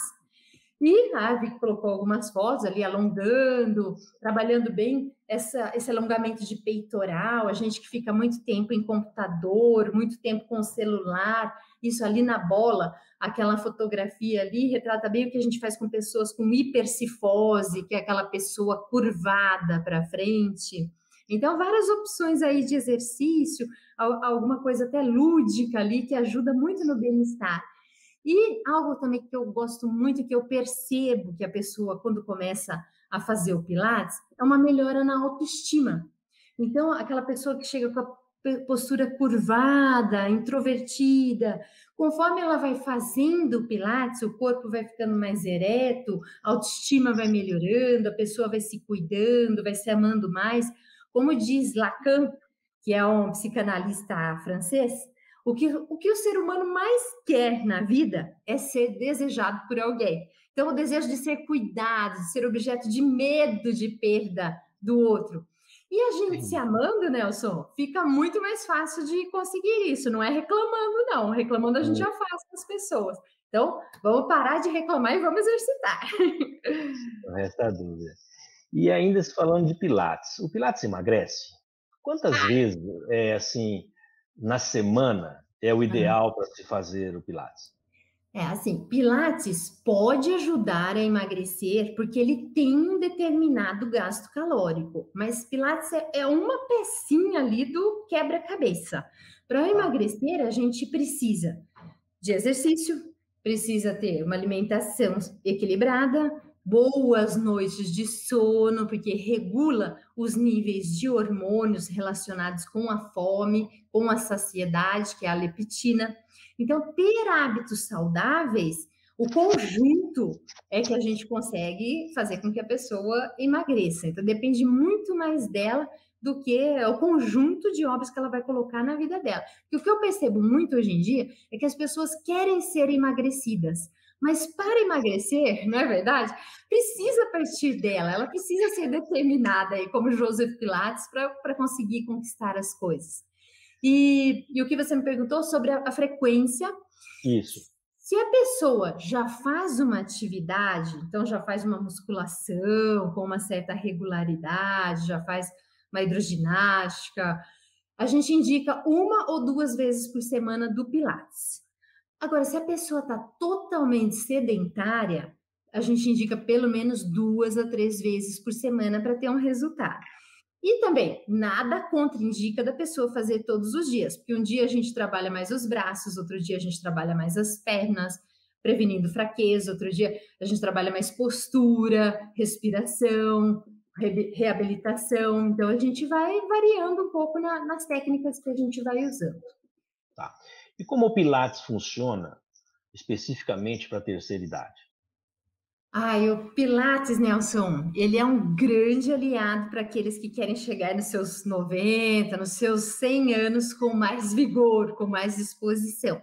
E a Vicky colocou algumas fotos ali, alongando, trabalhando bem esse alongamento de peitoral, a gente que fica muito tempo em computador, muito tempo com o celular, isso ali na bola, aquela fotografia ali, retrata bem o que a gente faz com pessoas com hipercifose, que é aquela pessoa curvada para frente. Então, várias opções aí de exercício, alguma coisa até lúdica ali, que ajuda muito no bem-estar. E algo também que eu gosto muito, que eu percebo que a pessoa, quando começa a fazer o Pilates, é uma melhora na autoestima. Então, aquela pessoa que chega com a postura curvada, introvertida, conforme ela vai fazendo o Pilates, o corpo vai ficando mais ereto, a autoestima vai melhorando, a pessoa vai se cuidando, vai se amando mais. Como diz Lacan, que é um psicanalista francês, o que o ser humano mais quer na vida é ser desejado por alguém. Então, o desejo de ser cuidado, de ser objeto de medo de perda do outro. E a gente se amando, Nelson, fica muito mais fácil de conseguir isso. Não é reclamando, não. Reclamando a gente já faz com as pessoas. Então, vamos parar de reclamar e vamos exercitar. Não resta dúvida. E ainda se falando de Pilates, o Pilates emagrece? Quantas vezes, assim, na semana é o ideal para se fazer o Pilates? Assim, Pilates pode ajudar a emagrecer porque ele tem um determinado gasto calórico, mas Pilates é uma pecinha ali do quebra-cabeça. Para emagrecer, a gente precisa de exercício, precisa ter uma alimentação equilibrada, boas noites de sono, porque regula os níveis de hormônios relacionados com a fome, com a saciedade, que é a leptina. Então, ter hábitos saudáveis, o conjunto é que a gente consegue fazer com que a pessoa emagreça. Então, depende muito mais dela do que o conjunto de obras que ela vai colocar na vida dela. E o que eu percebo muito hoje em dia é que as pessoas querem ser emagrecidas, mas para emagrecer, não é verdade? Precisa partir dela, ela precisa ser determinada, aí, como Joseph Pilates, para conseguir conquistar as coisas. E o que você me perguntou sobre a frequência. Isso. Se a pessoa já faz uma atividade, então já faz uma musculação com uma certa regularidade, já faz uma hidroginástica, a gente indica 1 ou 2 vezes por semana do Pilates. Agora, se a pessoa está totalmente sedentária, a gente indica pelo menos 2 a 3 vezes por semana para ter um resultado. E também, nada contraindica da pessoa fazer todos os dias, porque um dia a gente trabalha mais os braços, outro dia a gente trabalha mais as pernas, prevenindo fraqueza, outro dia a gente trabalha mais postura, respiração, reabilitação. Então, a gente vai variando um pouco nas técnicas que a gente vai usando. Tá. E como o Pilates funciona especificamente para a terceira idade? O Pilates, Nelson, ele é um grande aliado para aqueles que querem chegar nos seus 90, nos seus 100 anos com mais vigor, com mais disposição.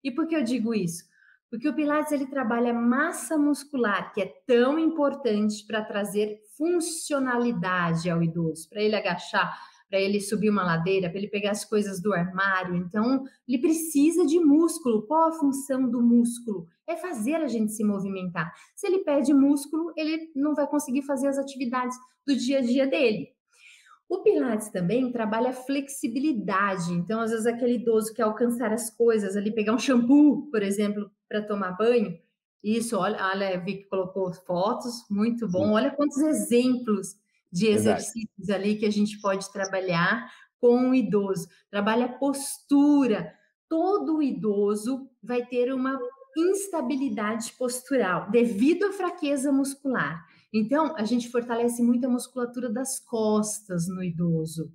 E por que eu digo isso? Porque o Pilates ele trabalha massa muscular, que é tão importante para trazer funcionalidade ao idoso, para ele agachar, para ele subir uma ladeira, para ele pegar as coisas do armário. Então, ele precisa de músculo. Qual a função do músculo? É fazer a gente se movimentar. Se ele perde músculo, ele não vai conseguir fazer as atividades do dia a dia dele. O Pilates também trabalha flexibilidade. Então, às vezes, aquele idoso quer alcançar as coisas, ali pegar um shampoo, por exemplo, para tomar banho. Isso, olha, vi que colocou fotos, muito bom. Sim. Olha quantos exemplos de exercícios ali que a gente pode trabalhar com o idoso. Trabalha postura. Todo idoso vai ter uma instabilidade postural devido à fraqueza muscular. Então, a gente fortalece muito a musculatura das costas no idoso.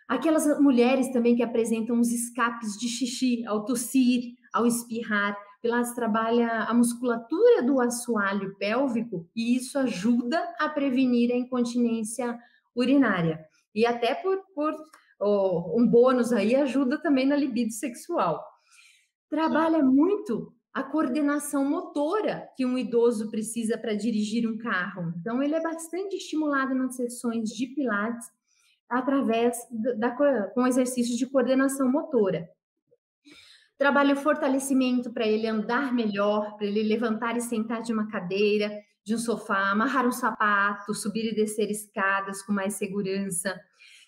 Aquelas mulheres também que apresentam os escapes de xixi ao tossir, ao espirrar, Pilates trabalha a musculatura do assoalho pélvico e isso ajuda a prevenir a incontinência urinária. E até um bônus aí, ajuda também na libido sexual. Trabalha muito a coordenação motora que um idoso precisa para dirigir um carro. Então, ele é bastante estimulado nas sessões de Pilates através com exercícios de coordenação motora. Trabalha o fortalecimento para ele andar melhor, para ele levantar e sentar de uma cadeira, de um sofá, amarrar um sapato, subir e descer escadas com mais segurança.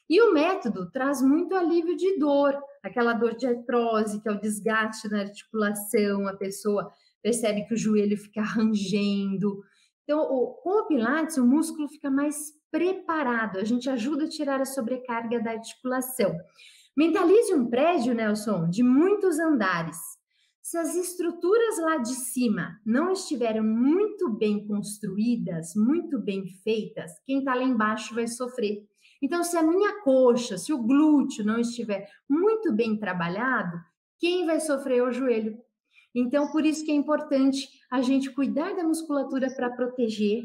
E o método traz muito alívio de dor, aquela dor de artrose, que é o desgaste na articulação, a pessoa percebe que o joelho fica rangendo. Então, com o Pilates, o músculo fica mais preparado, a gente ajuda a tirar a sobrecarga da articulação. Mentalize um prédio, Nelson, de muitos andares. Se as estruturas lá de cima não estiverem muito bem construídas, muito bem feitas, quem está lá embaixo vai sofrer. Então, se a minha coxa, se o glúteo não estiver muito bem trabalhado, quem vai sofrer é o joelho. Então, por isso que é importante a gente cuidar da musculatura para proteger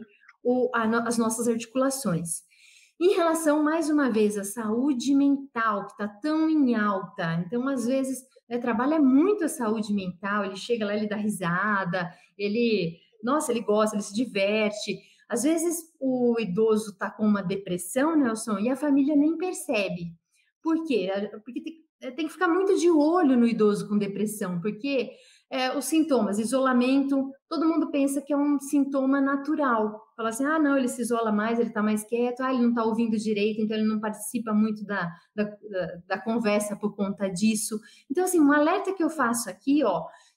as nossas articulações. Em relação, mais uma vez, à saúde mental, que está tão em alta, então, às vezes, trabalha muito a saúde mental, ele chega lá, ele dá risada, ele gosta, ele se diverte. Às vezes, o idoso está com uma depressão, Nelson, e a família nem percebe. Por quê? Porque tem que ficar muito de olho no idoso com depressão, porque os sintomas, isolamento, todo mundo pensa que é um sintoma natural. Fala assim, não, ele se isola mais, ele está mais quieto, ele não está ouvindo direito, então ele não participa muito da conversa por conta disso. Então, assim, um alerta que eu faço aqui,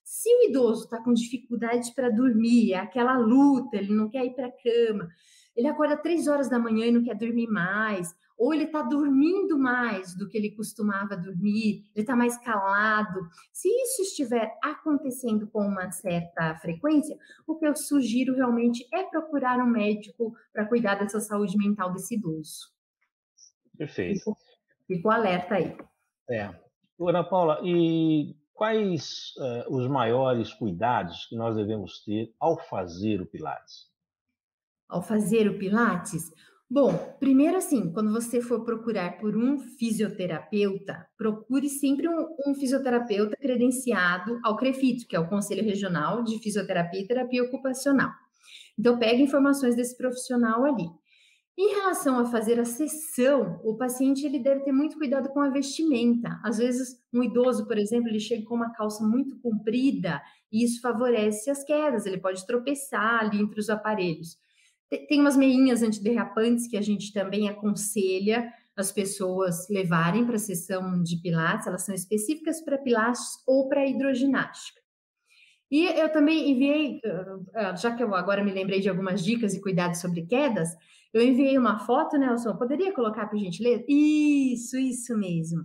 se o idoso está com dificuldade para dormir, é aquela luta, ele não quer ir para a cama, ele acorda 3 horas da manhã e não quer dormir mais, ou ele está dormindo mais do que ele costumava dormir, ele está mais calado. Se isso estiver acontecendo com uma certa frequência, o que eu sugiro realmente é procurar um médico para cuidar dessa saúde mental desse idoso. Perfeito. Fico alerta aí. Ana Paula, e quais os maiores cuidados que nós devemos ter ao fazer o Pilates? Ao fazer o Pilates? Bom, primeiro assim, quando você for procurar por um fisioterapeuta, procure sempre um fisioterapeuta credenciado ao CREFIT, que é o Conselho Regional de Fisioterapia e Terapia Ocupacional. Então, pegue informações desse profissional ali. Em relação a fazer a sessão, o paciente ele deve ter muito cuidado com a vestimenta. Às vezes, um idoso, por exemplo, ele chega com uma calça muito comprida e isso favorece as quedas, ele pode tropeçar ali entre os aparelhos. Tem umas meinhas antiderrapantes que a gente também aconselha as pessoas levarem para a sessão de Pilates, elas são específicas para Pilates ou para hidroginástica. E eu também enviei, já que eu agora me lembrei de algumas dicas e cuidados sobre quedas, eu enviei uma foto, Nelson, poderia colocar por gentileza? Isso mesmo.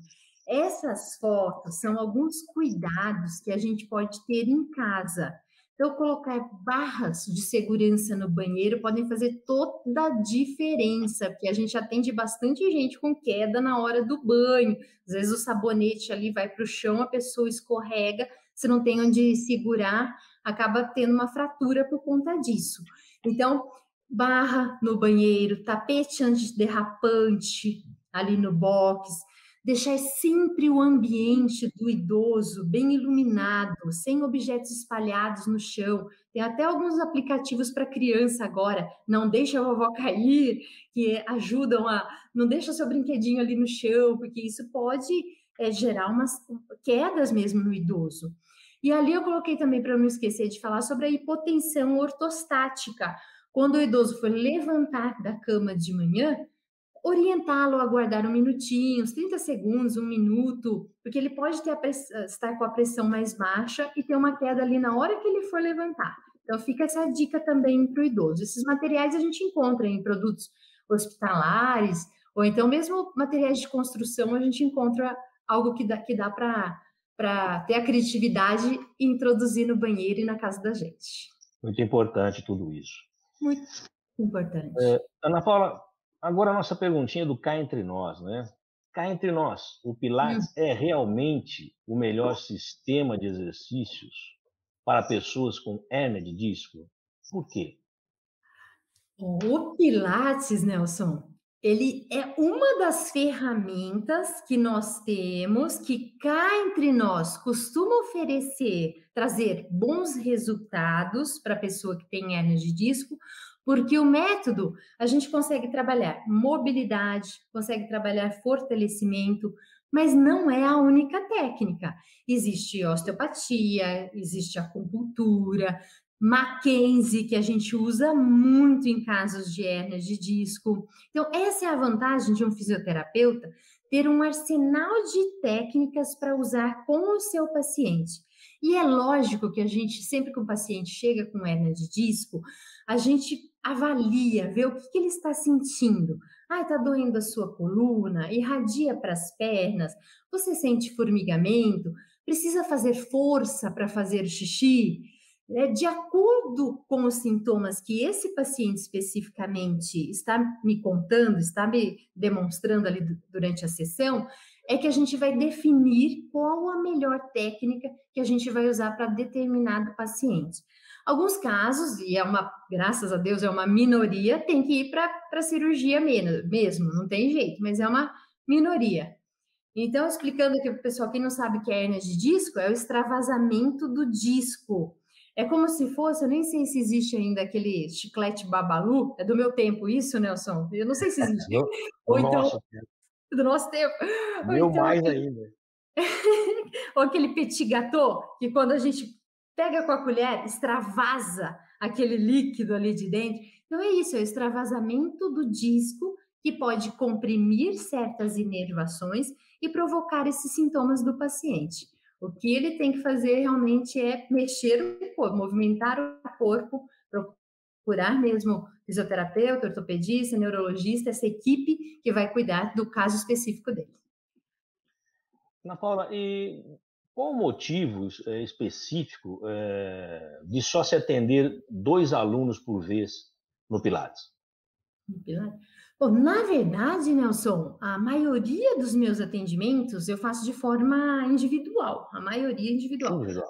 Essas fotos são alguns cuidados que a gente pode ter em casa. Então, colocar barras de segurança no banheiro podem fazer toda a diferença, porque a gente atende bastante gente com queda na hora do banho. Às vezes o sabonete ali vai para o chão, a pessoa escorrega, se não tem onde segurar, acaba tendo uma fratura por conta disso. Então, barra no banheiro, tapete antiderrapante ali no box, deixar sempre o ambiente do idoso bem iluminado, sem objetos espalhados no chão. Tem até alguns aplicativos para criança agora, não deixa a vovó cair, que ajudam não deixa seu brinquedinho ali no chão, porque isso pode gerar umas quedas mesmo no idoso. E ali eu coloquei também, para não esquecer de falar, sobre a hipotensão ortostática. Quando o idoso for levantar da cama de manhã, orientá-lo a guardar um minutinho, uns 30 segundos, 1 minuto, porque ele pode estar com a pressão mais baixa e ter uma queda ali na hora que ele for levantar. Então, fica essa dica também para o idoso. Esses materiais a gente encontra em produtos hospitalares, ou então mesmo materiais de construção, a gente encontra algo que dá para ter a criatividade e introduzir no banheiro e na casa da gente. Muito importante tudo isso. Muito. Importante. Ana Paula, agora a nossa perguntinha do cá entre nós, né? Cá entre nós, o Hum. Pilates é realmente o melhor sistema de exercícios para pessoas com hérnia de disco? Por quê? O Pilates, Nelson, ele é uma das ferramentas que nós temos, que cá entre nós costuma oferecer, trazer bons resultados para a pessoa que tem hérnia de disco, porque o método a gente consegue trabalhar mobilidade, consegue trabalhar fortalecimento, mas não é a única técnica. Existe osteopatia, existe acupuntura, Mackenzie, que a gente usa muito em casos de hérnia de disco. Então, essa é a vantagem de um fisioterapeuta ter um arsenal de técnicas para usar com o seu paciente. E é lógico que a gente, sempre que o paciente chega com hérnia de disco, a gente avalia, vê o que ele está sentindo. Ah, está doendo a sua coluna, irradia para as pernas, você sente formigamento, precisa fazer força para fazer o xixi. De acordo com os sintomas que esse paciente especificamente está me contando, está me demonstrando ali durante a sessão, é que a gente vai definir qual a melhor técnica que a gente vai usar para determinado paciente. Alguns casos, e graças a Deus, é uma minoria, tem que ir para a cirurgia mesmo, não tem jeito, mas é uma minoria. Então, explicando aqui para o pessoal, quem não sabe o que é hérnia de disco, é o extravasamento do disco. É como se fosse, eu nem sei se existe ainda aquele chiclete Babalu, é do meu tempo isso, Nelson? Eu não sei se existe. Do, do Ou então, nosso, do nosso tempo. Ou meu então, mais ainda. ou aquele petit gâteau, que quando a gente pega com a colher, extravasa aquele líquido ali de dentro. Então, é isso, é o extravasamento do disco, que pode comprimir certas inervações e provocar esses sintomas do paciente. O que ele tem que fazer realmente é mexer o corpo, movimentar o corpo, procurar mesmo fisioterapeuta, ortopedista, neurologista, essa equipe que vai cuidar do caso específico dele. Ana Paula, e qual o motivo específico de só se atender 2 alunos por vez no Pilates? Bom, na verdade, Nelson, a maioria dos meus atendimentos eu faço de forma individual, a maioria individual. Individual.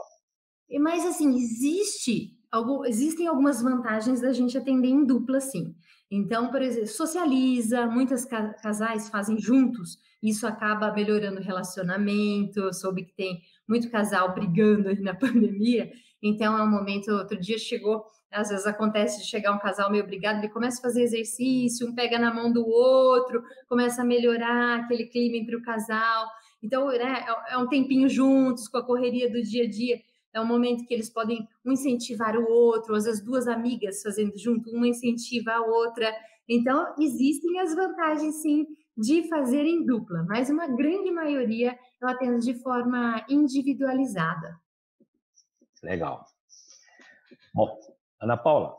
Mas assim, existem algumas vantagens da gente atender em dupla, sim. Então, por exemplo, socializa, muitos casais fazem juntos, isso acaba melhorando o relacionamento. Eu soube que tem muito casal brigando aí na pandemia, então é um momento. Outro dia chegou, às vezes acontece de chegar um casal meio brigado, ele começa a fazer exercício, um pega na mão do outro, começa a melhorar aquele clima entre o casal. Então, né, é um tempinho juntos, com a correria do dia a dia. É um momento que eles podem um incentivar o outro, às vezes duas amigas fazendo junto, uma incentiva a outra. Então, existem as vantagens, sim, de fazer em dupla, mas uma grande maioria eu atendo de forma individualizada. Legal. Bom, Ana Paula,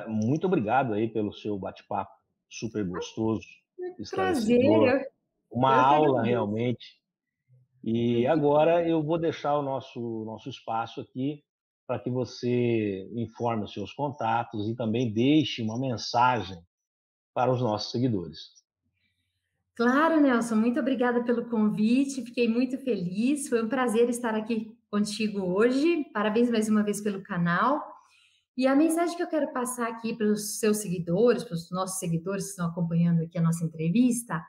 muito obrigado aí pelo seu bate-papo super gostoso, esclarecedor, Prazer, uma eu que aula agradeço. realmente. E agora eu vou deixar o nosso espaço aqui para que você informe os seus contatos e também deixe uma mensagem para os nossos seguidores. Claro, Nelson, muito obrigada pelo convite, fiquei muito feliz, foi um prazer estar aqui contigo hoje, parabéns mais uma vez pelo canal. E a mensagem que eu quero passar aqui para os seus seguidores, para os nossos seguidores que estão acompanhando aqui a nossa entrevista,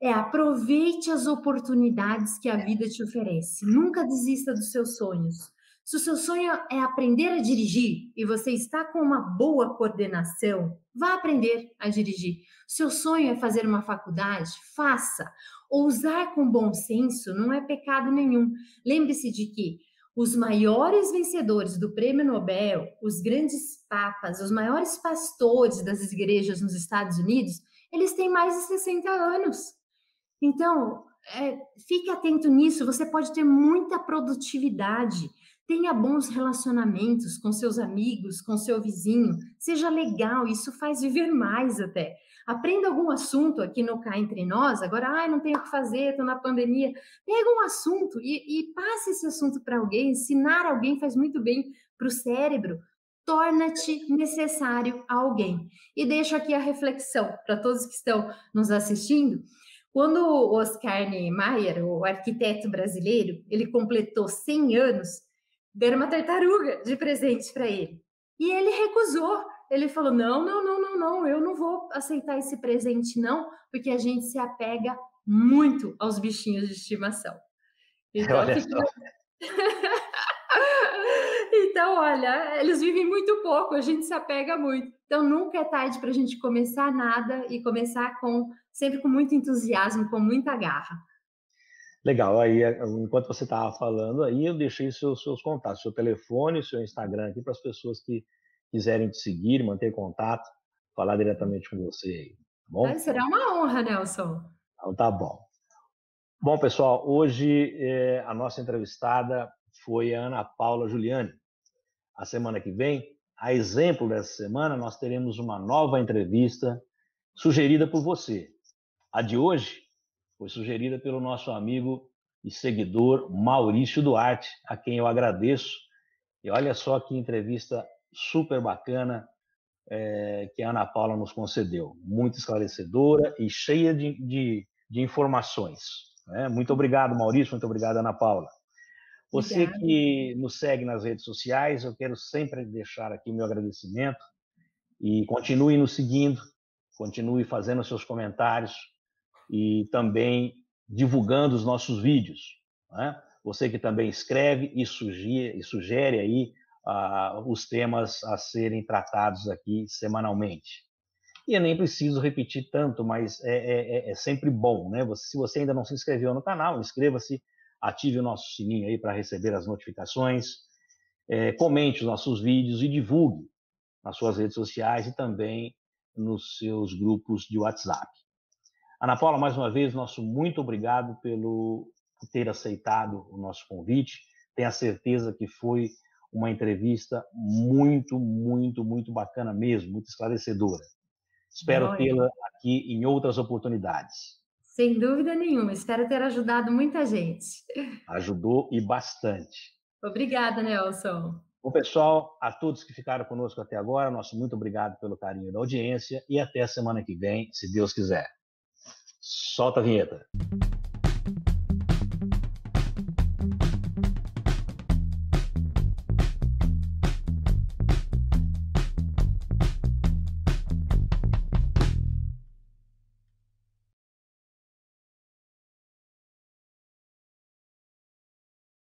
é aproveite as oportunidades que a vida te oferece. Nunca desista dos seus sonhos. Se o seu sonho é aprender a dirigir e você está com uma boa coordenação, vá aprender a dirigir. Seu sonho é fazer uma faculdade? Faça. Ousar com bom senso não é pecado nenhum. Lembre-se de que os maiores vencedores do Prêmio Nobel, os grandes papas, os maiores pastores das igrejas nos Estados Unidos, eles têm mais de 60 anos. Então, fique atento nisso, você pode ter muita produtividade, tenha bons relacionamentos com seus amigos, com seu vizinho, seja legal, isso faz viver mais até. Aprenda algum assunto aqui no Cá Entre Nós, agora, não tenho o que fazer, estou na pandemia. Pega um assunto e passe esse assunto para alguém, ensinar alguém faz muito bem para o cérebro, torna-te necessário a alguém. E deixo aqui a reflexão para todos que estão nos assistindo. Quando o Oscar Niemeyer, o arquiteto brasileiro, ele completou 100 anos, deram uma tartaruga de presente para ele. E ele recusou. Ele falou: não, não, não, não, não, eu não vou aceitar esse presente, não, porque a gente se apega muito aos bichinhos de estimação. Então, Olha fica... só. Então, olha, eles vivem muito pouco, a gente se apega muito. Então, nunca é tarde para a gente começar nada e começar sempre com muito entusiasmo, com muita garra. Legal, aí enquanto você estava falando aí, eu deixei seus contatos, seu telefone, seu Instagram aqui para as pessoas que quiserem te seguir, manter contato, falar diretamente com você aí, tá bom? Será uma honra, Nelson. Então tá bom. Bom, pessoal, hoje a nossa entrevistada foi a Ana Paula Giuliani. A semana que vem, a exemplo dessa semana, nós teremos uma nova entrevista sugerida por você. A de hoje foi sugerida pelo nosso amigo e seguidor Maurício Duarte, a quem eu agradeço. E olha só que entrevista super bacana que a Ana Paula nos concedeu. Muito esclarecedora e cheia de informações. Né? Muito obrigado, Maurício. Muito obrigado, Ana Paula. Você Obrigada. que nos segue nas redes sociais, eu quero sempre deixar aqui o meu agradecimento e continue nos seguindo, continue fazendo seus comentários e também divulgando os nossos vídeos. Né? Você que também escreve e sugere aí os temas a serem tratados aqui semanalmente. E eu nem preciso repetir tanto, mas é sempre bom, né? Se você ainda não se inscreveu no canal, inscreva-se, ative o nosso sininho aí para receber as notificações, comente os nossos vídeos e divulgue nas suas redes sociais e também nos seus grupos de WhatsApp. Ana Paula, mais uma vez, nosso muito obrigado por ter aceitado o nosso convite. Tenho a certeza que foi uma entrevista muito, muito, muito bacana mesmo, muito esclarecedora. Espero tê-la aqui em outras oportunidades. Sem dúvida nenhuma, espero ter ajudado muita gente. Ajudou e bastante. Obrigada, Nelson. Bom, pessoal, a todos que ficaram conosco até agora, nosso muito obrigado pelo carinho da audiência e até a semana que vem, se Deus quiser. Solta a vinheta.